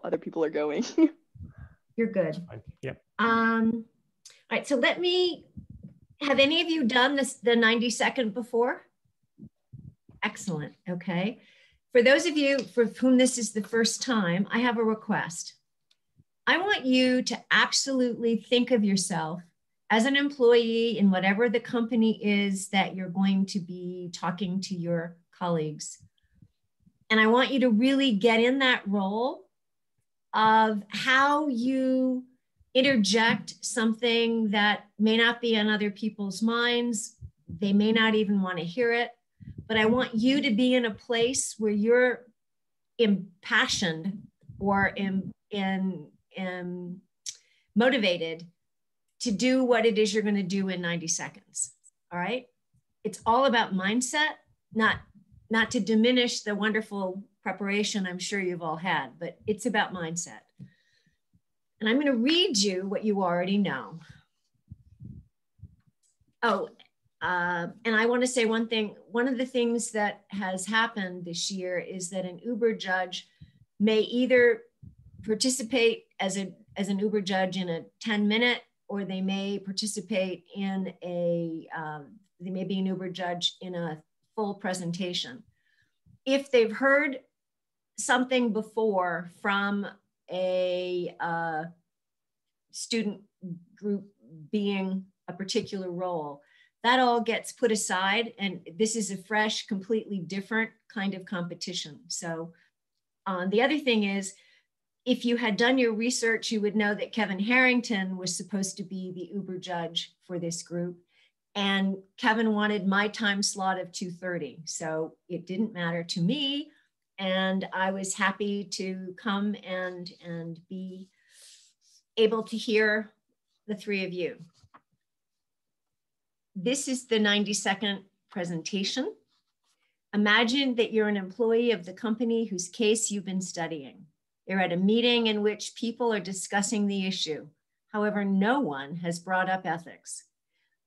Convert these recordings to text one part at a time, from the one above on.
other people are going. You're good. Yep. All right, so have any of you done the 90-second before? Excellent, okay. For those of you for whom this is the first time, I have a request. I want you to absolutely think of yourself as an employee in whatever the company is that you're going to be talking to your colleagues. And I want you to really get in that role of how you interject something that may not be on other people's minds. They may not even want to hear it, but I want you to be in a place where you're impassioned or motivated to do what it is you're going to do in 90 seconds. All right. It's all about mindset, not to diminish the wonderful preparation I'm sure you've all had, but it's about mindset. And I'm going to read you what you already know. Oh, and I want to say one thing. One of the things that has happened this year is that an Uber judge may either participate as an Uber judge in a 10-minute, or they may participate in they may be an Uber judge in a full presentation. If they've heard something before from a student group being a particular role, that all gets put aside, and this is a fresh, completely different kind of competition. So the other thing is, if you had done your research, you would know that Kevin Harrington was supposed to be the Uber judge for this group. And Kevin wanted my time slot of 2:30. So it didn't matter to me. And I was happy to come and be able to hear the three of you. This is the 90-second presentation. Imagine that you're an employee of the company whose case you've been studying. You're at a meeting in which people are discussing the issue. However, no one has brought up ethics.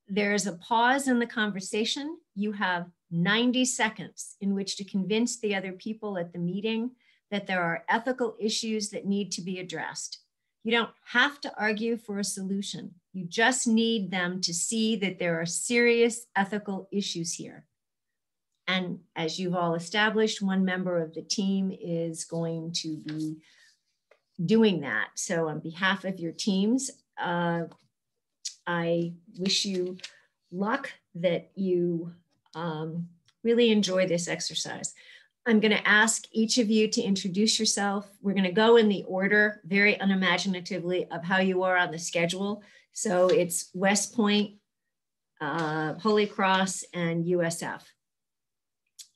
There is a pause in the conversation. You have 90 seconds in which to convince the other people at the meeting that there are ethical issues that need to be addressed. You don't have to argue for a solution. You just need them to see that there are serious ethical issues here. And as you've all established, one member of the team is going to be doing that. So on behalf of your teams, I wish you luck, that you really enjoy this exercise. I'm going to ask each of you to introduce yourself. We're going to go in the order, very unimaginatively, of how you are on the schedule. So it's West Point, Holy Cross, and USF.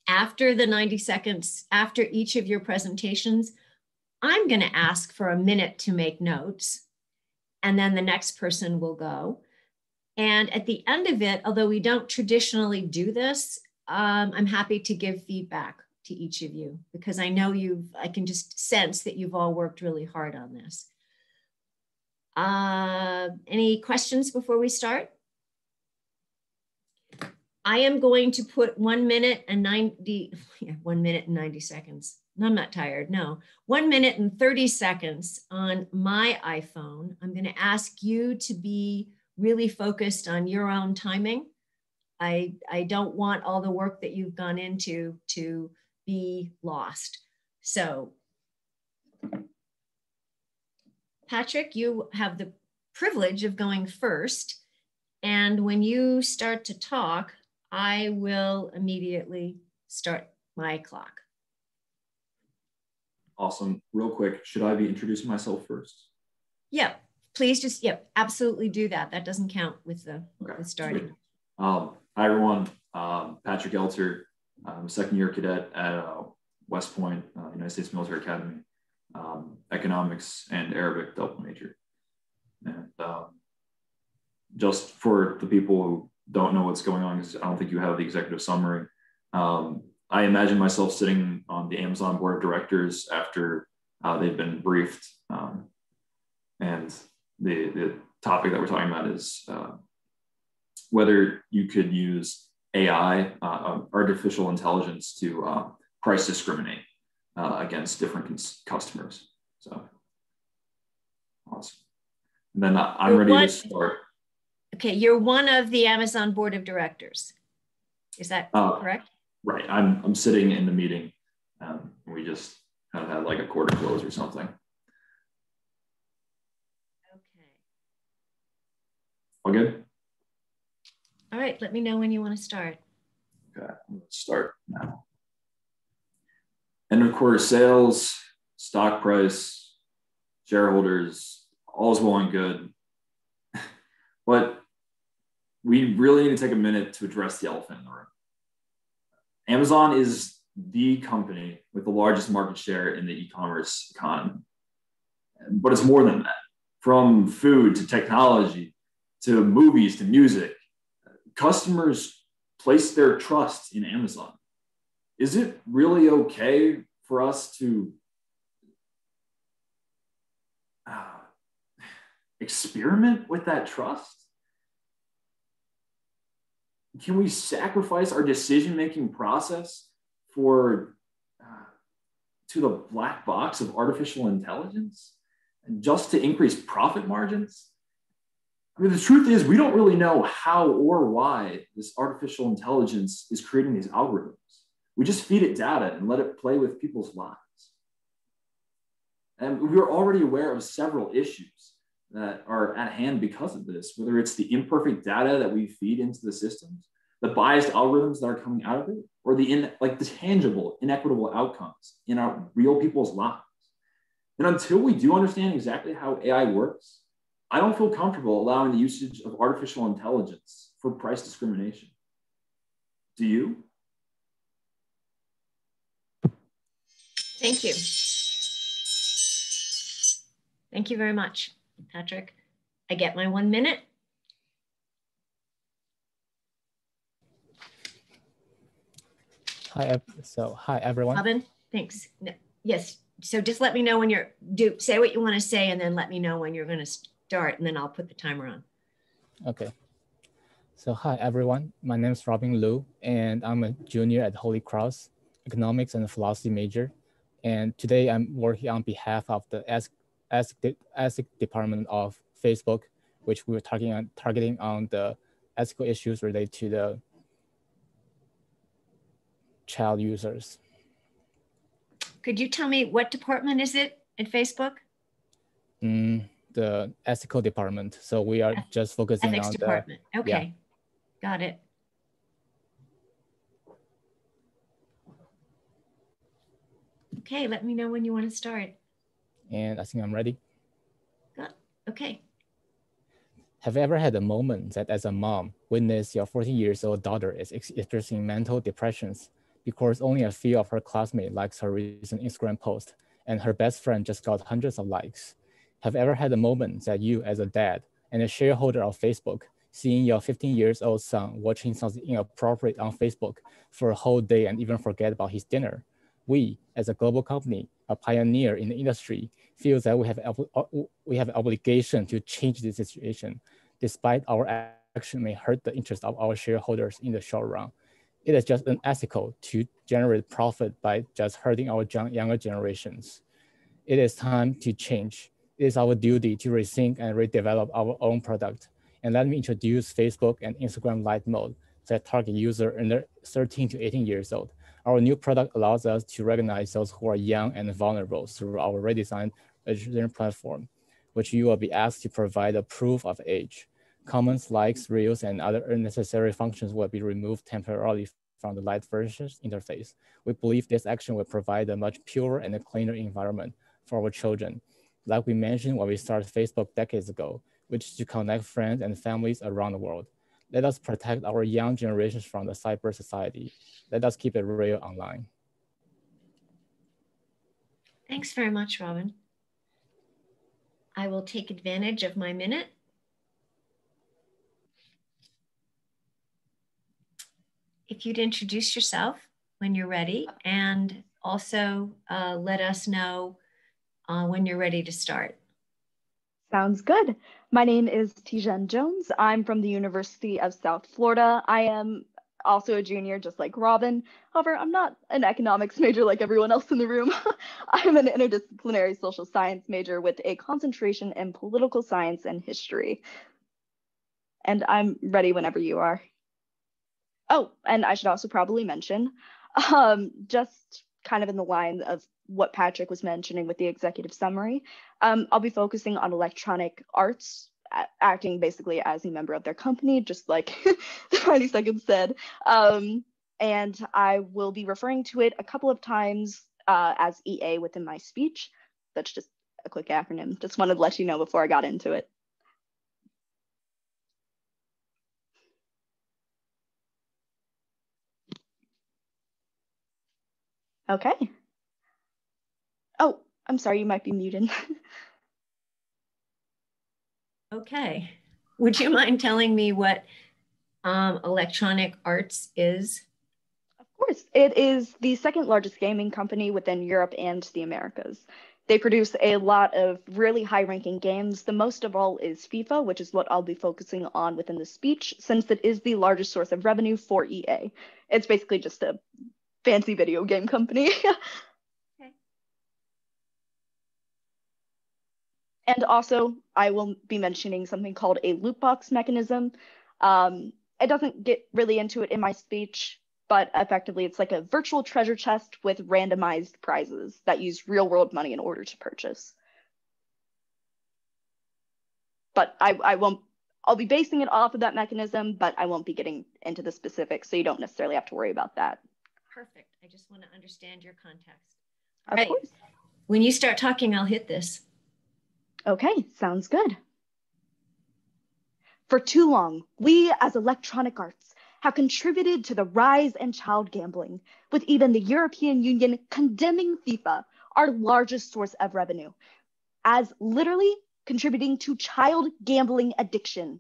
After the 90 seconds, after each of your presentations, I'm going to ask for a minute to make notes, and then the next person will go. And at the end of it, although we don't traditionally do this, I'm happy to give feedback to each of you, because I know I can just sense that you've all worked really hard on this. Any questions before we start? I am going to put 1 minute and 90 seconds. No, I'm not tired, no. 1 minute and 30 seconds on my iPhone. I'm going to ask you to be really focused on your own timing. I don't want all the work that you've gone into to be lost. So, Patrick, you have the privilege of going first. And when you start to talk, I will immediately start my clock. Awesome. Real quick, should I be introducing myself first? Yeah, please just, absolutely do that. That doesn't count with the with starting. Hi, everyone. Patrick Elter. I'm a second-year cadet at West Point, United States Military Academy, economics and Arabic double major. And just for the people who don't know what's going on, because I don't think you have the executive summary, I imagine myself sitting on the Amazon board of directors after they've been briefed. And the topic that we're talking about is whether you could use AI, artificial intelligence, to price discriminate against different customers. So And then I'm You're ready one, to start. okay, you're one of the Amazon board of directors. Is that correct? Right. I'm sitting in the meeting. We just kind of had like a quarter close or something. Okay. All good? All right, let me know when you want to start. Okay, let's start now. End of quarter sales, stock price, shareholders, all's well and good. But we really need to take a minute to address the elephant in the room. Amazon is the company with the largest market share in the e-commerce economy. But it's more than that. From food to technology to movies to music, customers place their trust in Amazon. Is it really okay for us to experiment with that trust? Can we sacrifice our decision-making process to the black box of artificial intelligence and just to increase profit margins? I mean, the truth is we don't really know how or why this artificial intelligence is creating these algorithms. We just feed it data and let it play with people's lives. And we're already aware of several issues that are at hand because of this, whether it's the imperfect data that we feed into the systems, the biased algorithms that are coming out of it, or the tangible, inequitable outcomes in our real people's lives. And until we do understand exactly how AI works, I don't feel comfortable allowing the usage of artificial intelligence for price discrimination. Do you? Thank you. Thank you very much, Patrick. I get my 1 minute. Hi everyone. Robin, thanks. No, yes, so just let me know when say what you want to say and then let me know when you're going to start and then I'll put the timer on. Okay. So hi everyone, my name is Robin Liu and I'm a junior at Holy Cross, economics and philosophy major. And today I'm working on behalf of the ethics department of Facebook, which we were targeting on the ethical issues related to the child users. Could you tell me what department is it at Facebook? The ethical department. So we are just focusing ethics on department. Okay, yeah. Got it. Okay, let me know when you want to start. And I think I'm ready. Okay. Have you ever had a moment that as a mom, witness your 14 years old daughter is experiencing mental depressions because only a few of her classmates likes her recent Instagram post and her best friend just got hundreds of likes? Have you ever had a moment that you as a dad and a shareholder of Facebook, seeing your 15 years old son watching something inappropriate on Facebook for a whole day and even forget about his dinner? We, as a global company, a pioneer in the industry, feel that we have an obligation to change this situation, despite our action may hurt the interest of our shareholders in the short run. It is just unethical to generate profit by just hurting our younger generations. It is time to change. It is our duty to rethink and redevelop our own product. And let me introduce Facebook and Instagram Lite mode that target users under 13 to 18 years old. Our new product allows us to recognize those who are young and vulnerable through our redesigned education platform, which you will be asked to provide a proof of age. Comments, likes, reels, and other unnecessary functions will be removed temporarily from the Lite version's interface. We believe this action will provide a much purer and a cleaner environment for our children. Like we mentioned when we started Facebook decades ago, which is to connect friends and families around the world. Let us protect our young generations from the cyber society. Let us keep it real online. Thanks very much, Robin. I will take advantage of my minute. If you'd introduce yourself when you're ready and also let us know when you're ready to start. Sounds good. My name is Tijan Jones. I'm from the University of South Florida. I am also a junior, just like Robin. However, I'm not an economics major like everyone else in the room. I'm an interdisciplinary social science major with a concentration in political science and history. And I'm ready whenever you are. Oh, and I should also probably mention, just kind of in the line of what Patrick was mentioning with the executive summary, I'll be focusing on electronic arts, acting basically as a member of their company, just like the 90 Seconds said. And I will be referring to it a couple of times as EA within my speech. That's just a quick acronym. Just wanted to let you know before I got into it. Okay. Oh, I'm sorry, you might be muted. Okay. Would you mind telling me what Electronic Arts is? Of course. It is the second largest gaming company within Europe and the Americas. They produce a lot of really high-ranking games. The most of all is FIFA, which is what I'll be focusing on within the speech, since it is the largest source of revenue for EA. It's basically just a fancy video game company. Okay. And also, I will be mentioning something called a loot box mechanism. It doesn't get really into it in my speech, but effectively it's like a virtual treasure chest with randomized prizes that use real world money in order to purchase. But I'll be basing it off of that mechanism, but I won't be getting into the specifics, so you don't necessarily have to worry about that. Perfect. I just want to understand your context. Of course. When you start talking, I'll hit this. Okay, sounds good. For too long, we as Electronic Arts have contributed to the rise in child gambling, with even the European Union condemning FIFA, our largest source of revenue, as literally contributing to child gambling addiction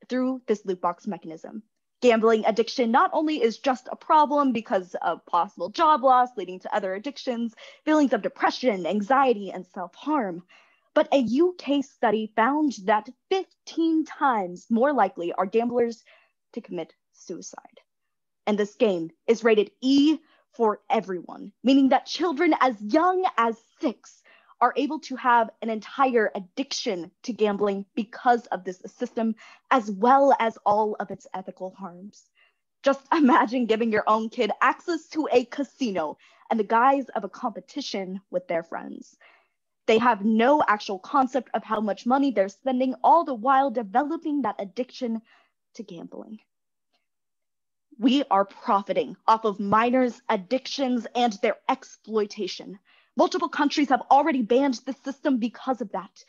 through this loot box mechanism. Gambling addiction not only is just a problem because of possible job loss leading to other addictions, feelings of depression, anxiety, and self-harm, but a UK study found that 15 times more likely are gamblers to commit suicide. And this game is rated E for everyone, meaning that children as young as 6 are able to have an entire addiction to gambling because of this system, as well as all of its ethical harms. Just imagine giving your own kid access to a casino in the guise of a competition with their friends. They have no actual concept of how much money they're spending, all the while developing that addiction to gambling. We are profiting off of minors' addictions and their exploitation. Multiple countries have already banned the system because of that.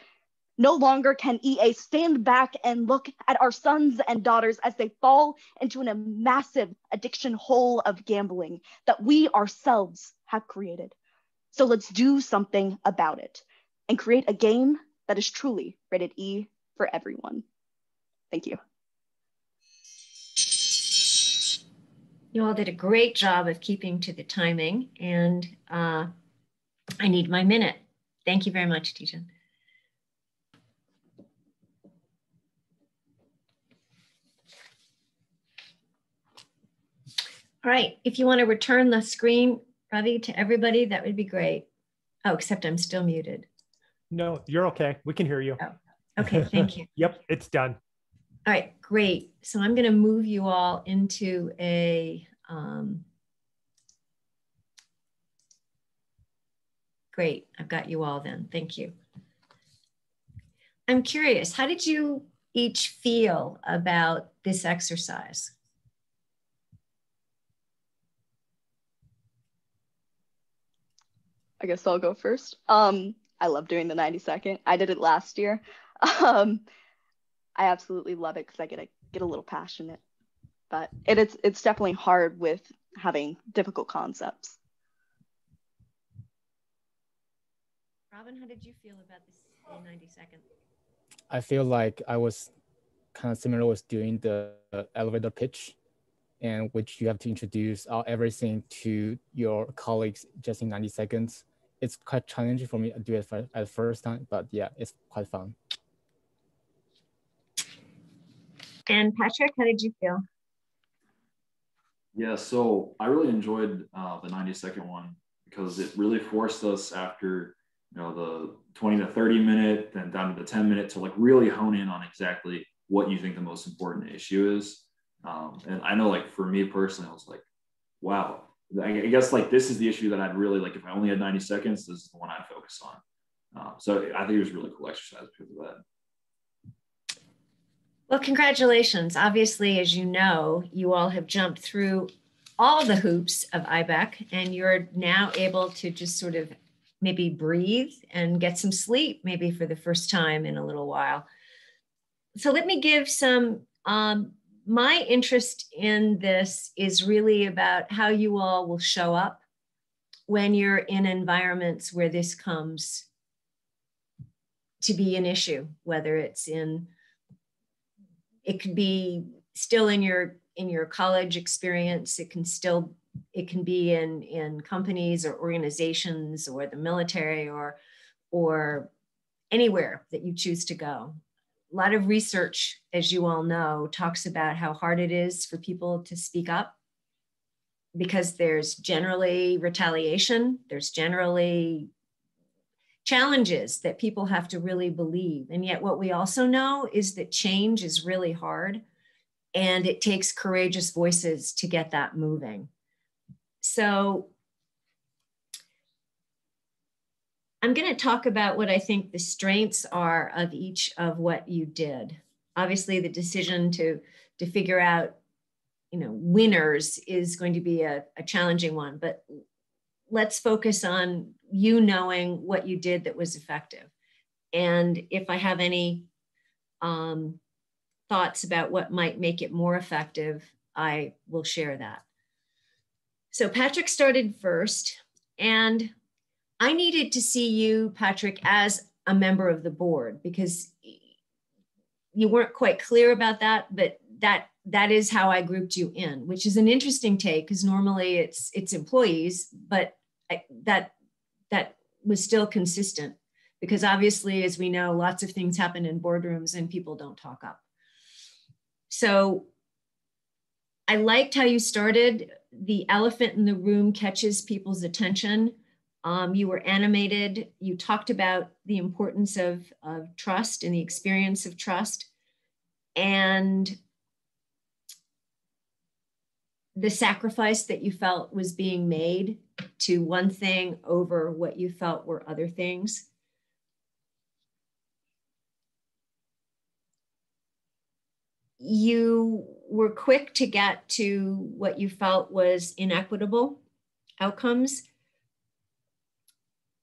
No longer can EA stand back and look at our sons and daughters as they fall into a massive addiction hole of gambling that we ourselves have created. So let's do something about it and create a game that is truly rated E for everyone. Thank you. You all did a great job of keeping to the timing, and I need my minute. Thank you very much, Tijan. All right, if you want to return the screen, Ravi, to everybody, that would be great. Oh, except I'm still muted. No, you're okay. We can hear you. Oh, okay, thank you. Yep, it's done. All right, great. So I'm going to move you all into a great. I've got you all then. Thank you. I'm curious, how did you each feel about this exercise? I guess I'll go first. I love doing the 90-second. I did it last year. I absolutely love it because I get a little passionate, but it's definitely hard with having difficult concepts. Robin, how did you feel about this in 90 seconds? I feel like I was kind of similar with doing the elevator pitch, and which you have to introduce everything to your colleagues just in 90 seconds. It's quite challenging for me to do it at the first time, but yeah, it's quite fun. And Patrick, how did you feel? Yeah, so I really enjoyed the 90-second one because it really forced us after the 20 to 30 minute, then down to the 10 minute to like really hone in on exactly what you think the most important issue is. And I know like for me personally, I was like, wow, I guess like this is the issue that I'd really like if I only had 90 seconds, this is the one I'd focus on. So I think it was a really cool exercise because of that. Well, congratulations. Obviously, as you know, you all have jumped through all the hoops of IBEC, and you're now able to just sort of maybe breathe and get some sleep, maybe for the first time in a little while. So let me give some, my interest in this is really about how you all will show up when you're in environments where this comes to be an issue, whether it's it could be still in your college experience. It can be in companies or organizations or the military or anywhere that you choose to go. A lot of research, as you all know, talks about how hard it is for people to speak up because there's generally retaliation, there's generally challenges that people have to really believe. And yet what we also know is that change is really hard and it takes courageous voices to get that moving. So I'm going to talk about what I think the strengths are of each of what you did. Obviously, the decision to figure out, winners is going to be a challenging one, but let's focus on you knowing what you did that was effective. And if I have any thoughts about what might make it more effective, I will share that. So Patrick started first, and I needed to see you, Patrick, as a member of the board because you weren't quite clear about that, but that is how I grouped you in, which is an interesting take because normally it's employees, but that was still consistent because obviously, as we know, lots of things happen in boardrooms and people don't talk up. So I liked how you started. The elephant in the room catches people's attention. You were animated. You talked about the importance of trust and the experience of trust and the sacrifice that you felt was being made to one thing over what you felt were other things. You were quick to get to what you felt was inequitable outcomes.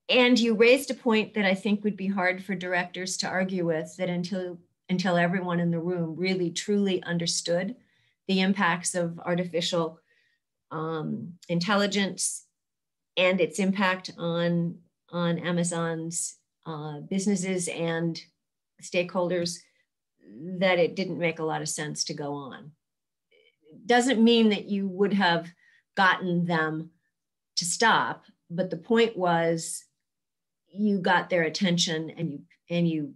And you raised a point that I think would be hard for directors to argue with, that until everyone in the room really truly understood the impacts of artificial intelligence and its impact on Amazon's businesses and stakeholders, that it didn't make a lot of sense to go on. It doesn't mean that you would have gotten them to stop, but the point was you got their attention and you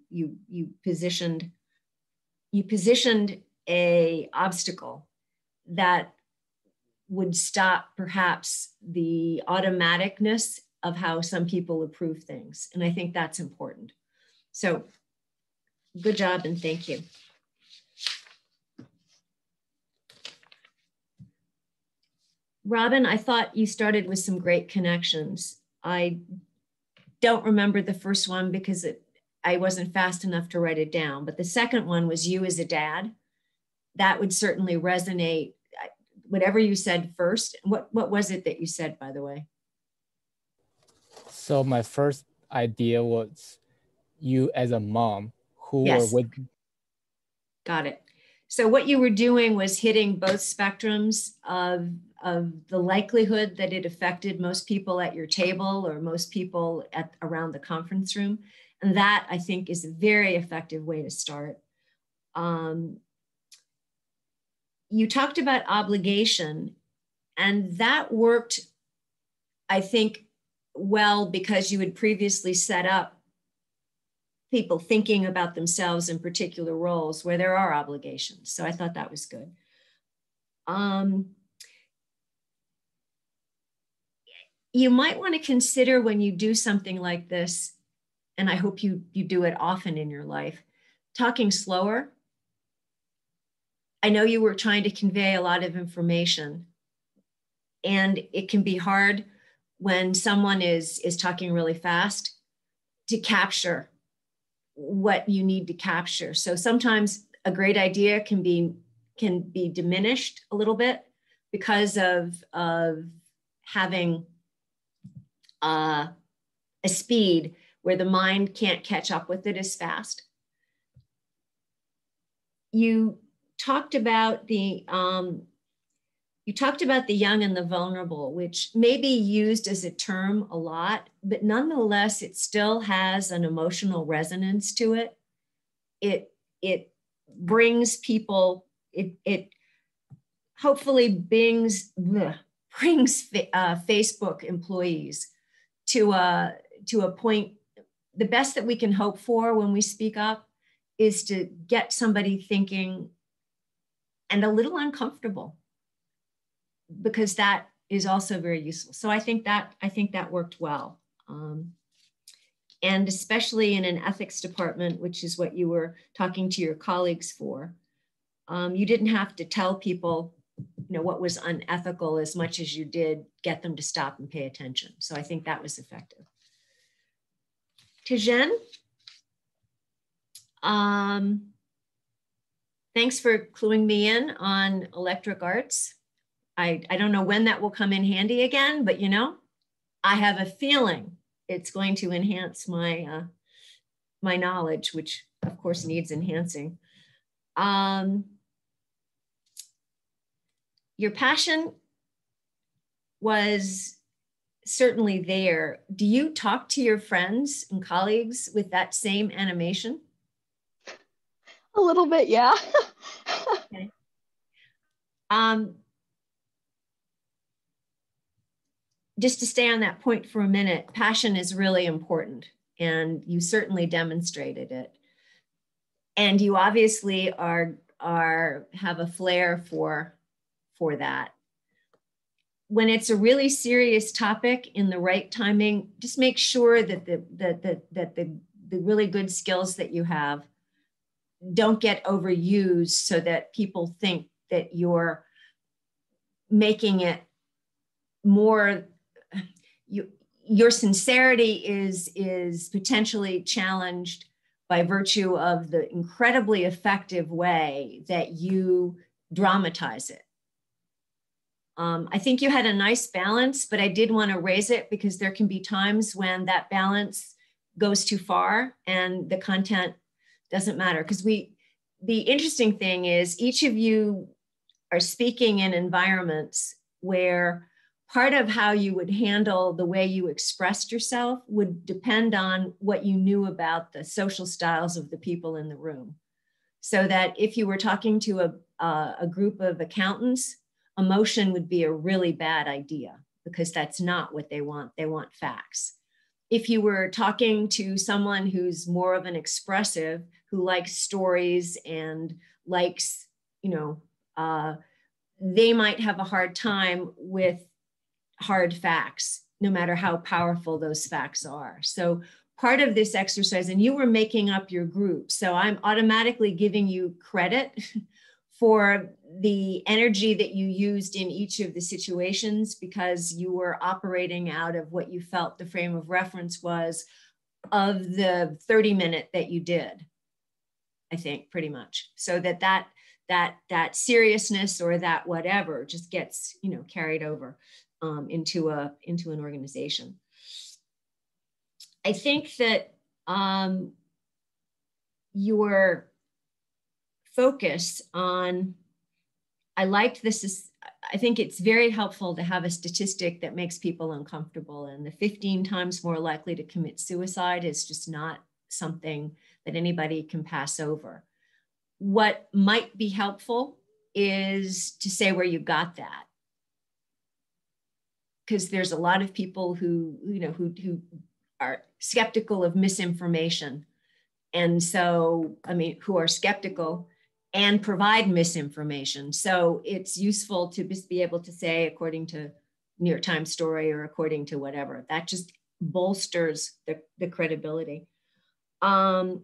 positioned a obstacle that would stop perhaps the automaticness of how some people approve things. And I think that's important. So good job and thank you. Robin, I thought you started with some great connections. I don't remember the first one because I wasn't fast enough to write it down, but the second one was you as a dad. That would certainly resonate. Whatever you said first, what was it that you said, by the way? So my first idea was you as a mom who Yes. were with. Got it. So what you were doing was hitting both spectrums of the likelihood that it affected most people at your table or most people around the conference room. And that, I think, is a very effective way to start. You talked about obligation, and that worked, I think, well, because you had previously set up people thinking about themselves in particular roles where there are obligations. So I thought that was good. you might want to consider when you do something like this, and I hope you do it often in your life, talking slower. I know you were trying to convey a lot of information, and it can be hard when someone is talking really fast to capture what you need to capture. So sometimes a great idea can be diminished a little bit because of having a speed where the mind can't catch up with it as fast. You talked about the young and the vulnerable, which may be used as a term a lot, but nonetheless, it still has an emotional resonance to it. It brings people, it hopefully brings Facebook employees to a point. The best that we can hope for when we speak up is to get somebody thinking and a little uncomfortable, because that is also very useful. So I think that worked well. And especially in an ethics department, which is what you were talking to your colleagues for, you didn't have to tell people, what was unethical as much as you did get them to stop and pay attention. So I think that was effective. Tijan, thanks for cluing me in on electric arts. I don't know when that will come in handy again, but I have a feeling it's going to enhance my my knowledge, which of course needs enhancing. Your passion was certainly there. Do you talk to your friends and colleagues with that same animation? A little bit, yeah. Okay. Just to stay on that point for a minute, passion is really important, and you certainly demonstrated it. And you obviously have a flair for that. When it's a really serious topic in the right timing, just make sure that the really good skills that you have don't get overused so that people think that you're making it more. Your sincerity is potentially challenged by virtue of the incredibly effective way that you dramatize it. I think you had a nice balance, but I did want to raise it because there can be times when that balance goes too far and the content doesn't matter. Because the interesting thing is each of you are speaking in environments where part of how you would handle the way you expressed yourself would depend on what you knew about the social styles of the people in the room. So that if you were talking to a group of accountants, emotion would be a really bad idea because that's not what they want. They want facts. If you were talking to someone who's more of an expressive, who likes stories and likes, they might have a hard time with hard facts, no matter how powerful those facts are. So part of this exercise, and you were making up your group, so I'm automatically giving you credit for the energy that you used in each of the situations because you were operating out of what you felt the frame of reference was of the 30-minute that you did, I think, pretty much. So that seriousness or that whatever just gets, carried over into an organization. I think that your focus on, I liked this, I think it's very helpful to have a statistic that makes people uncomfortable, and the 15 times more likely to commit suicide is just not something that anybody can pass over. What might be helpful is to say where you got that. Because there's a lot of people who are skeptical of misinformation. And so, who are skeptical and provide misinformation. So it's useful to just be able to say, according to New York Times story or according to whatever. That just bolsters the credibility. And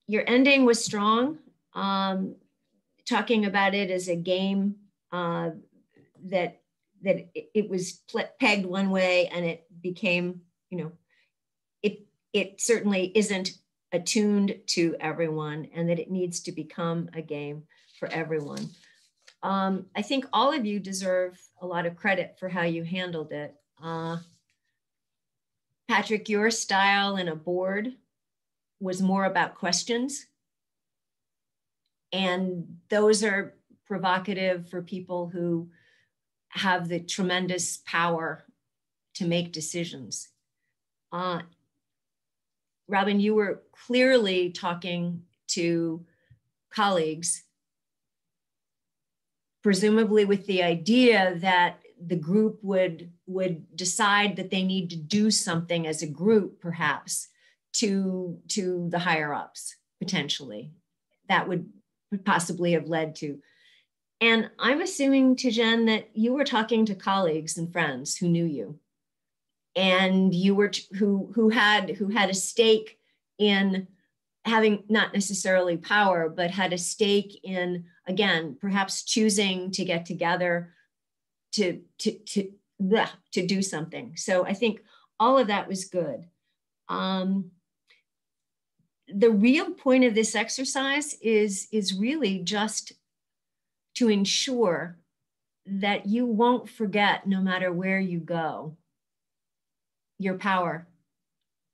your ending was strong, talking about it as a game that it was pegged one way and it became, it certainly isn't attuned to everyone, and that it needs to become a game for everyone. I think all of you deserve a lot of credit for how you handled it. Patrick, your style in a board was more about questions. And those are provocative for people who have the tremendous power to make decisions. Robin, you were clearly talking to colleagues, presumably with the idea that the group would decide that they need to do something as a group, perhaps, to the higher ups, potentially. That would possibly have led to. And I'm assuming, Tijan, that you were talking to colleagues and friends who knew you, and you were who had a stake in having not necessarily power, but had a stake in, again, perhaps choosing to get together to do something. So I think all of that was good. The real point of this exercise is really just to ensure that you won't forget, no matter where you go, your power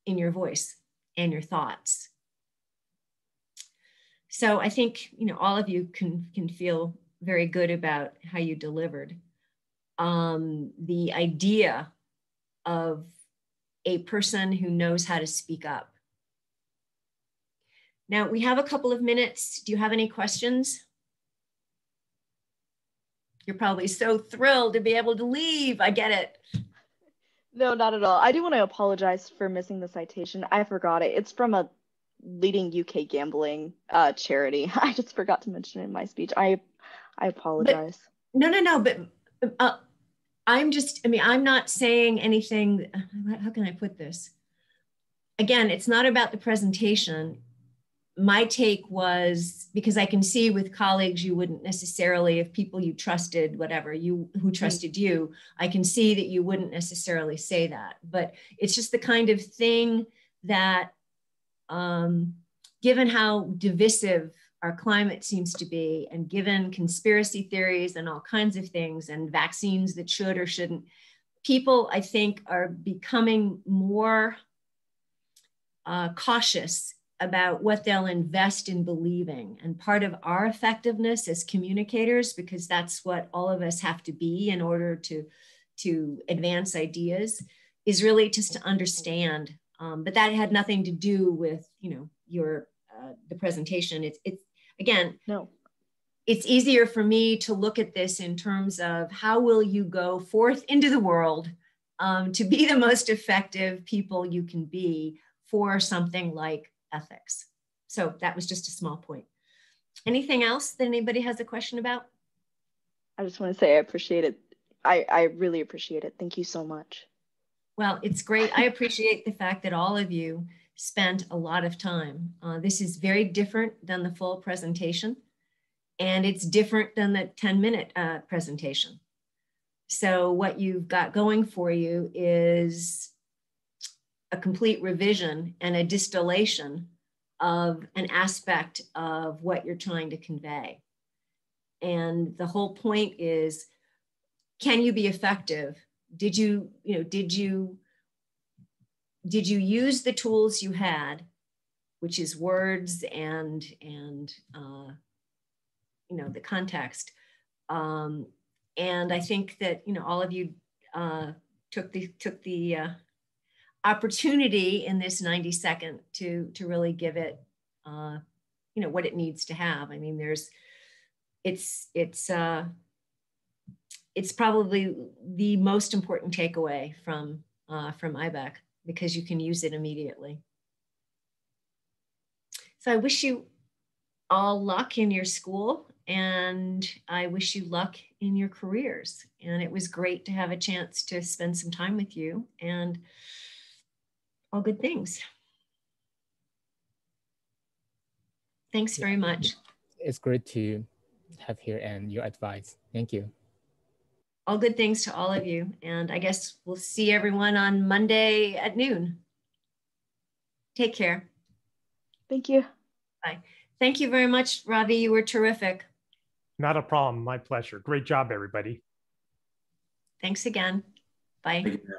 in your voice and your thoughts. So I think, all of you can feel very good about how you delivered. The idea of a person who knows how to speak up. Now, we have a couple of minutes. Do you have any questions? You're probably so thrilled to be able to leave. I get it. No, not at all. I do want to apologize for missing the citation. I forgot it. It's from a leading UK gambling charity. I just forgot to mention it in my speech. I apologize. But, no. But I'm not saying anything. How can I put this? Again, it's not about the presentation. My take was, because I can see with colleagues, you wouldn't necessarily, if people you trusted, whatever, who trusted you, I can see that you wouldn't necessarily say that. But it's just the kind of thing that, given how divisive our climate seems to be, and given conspiracy theories and all kinds of things, and vaccines that should or shouldn't, people, I think, are becoming more cautious about what they'll invest in believing. And part of our effectiveness as communicators, because that's what all of us have to be in order to advance ideas, is really just to understand. But that had nothing to do with, the presentation. It's again, no. It's easier for me to look at this in terms of how will you go forth into the world to be the most effective people you can be for something like ethics. So that was just a small point. Anything else that anybody has a question about? I just want to say I appreciate it. I really appreciate it. Thank you so much. Well, it's great. I appreciate the fact that all of you spent a lot of time. This is very different than the full presentation, and it's different than the 10-minute presentation. So what you've got going for you is a complete revision and a distillation of an aspect of what you're trying to convey. And the whole point is, can you be effective? Did you use the tools you had, which is words and the context? And I think that all of you took the opportunity in this 90-second to really give it what it needs to have. I mean, it's probably the most important takeaway from IBEC, because you can use it immediately. So I wish you all luck in your school, and I wish you luck in your careers. And it was great to have a chance to spend some time with you, and all good things. Thanks very much. It's great to have here and your advice. Thank you. All good things to all of you. And I guess we'll see everyone on Monday at noon. Take care. Thank you. Bye. Thank you very much, Ravi. You were terrific. Not a problem. My pleasure. Great job, everybody. Thanks again. Bye. Thank you.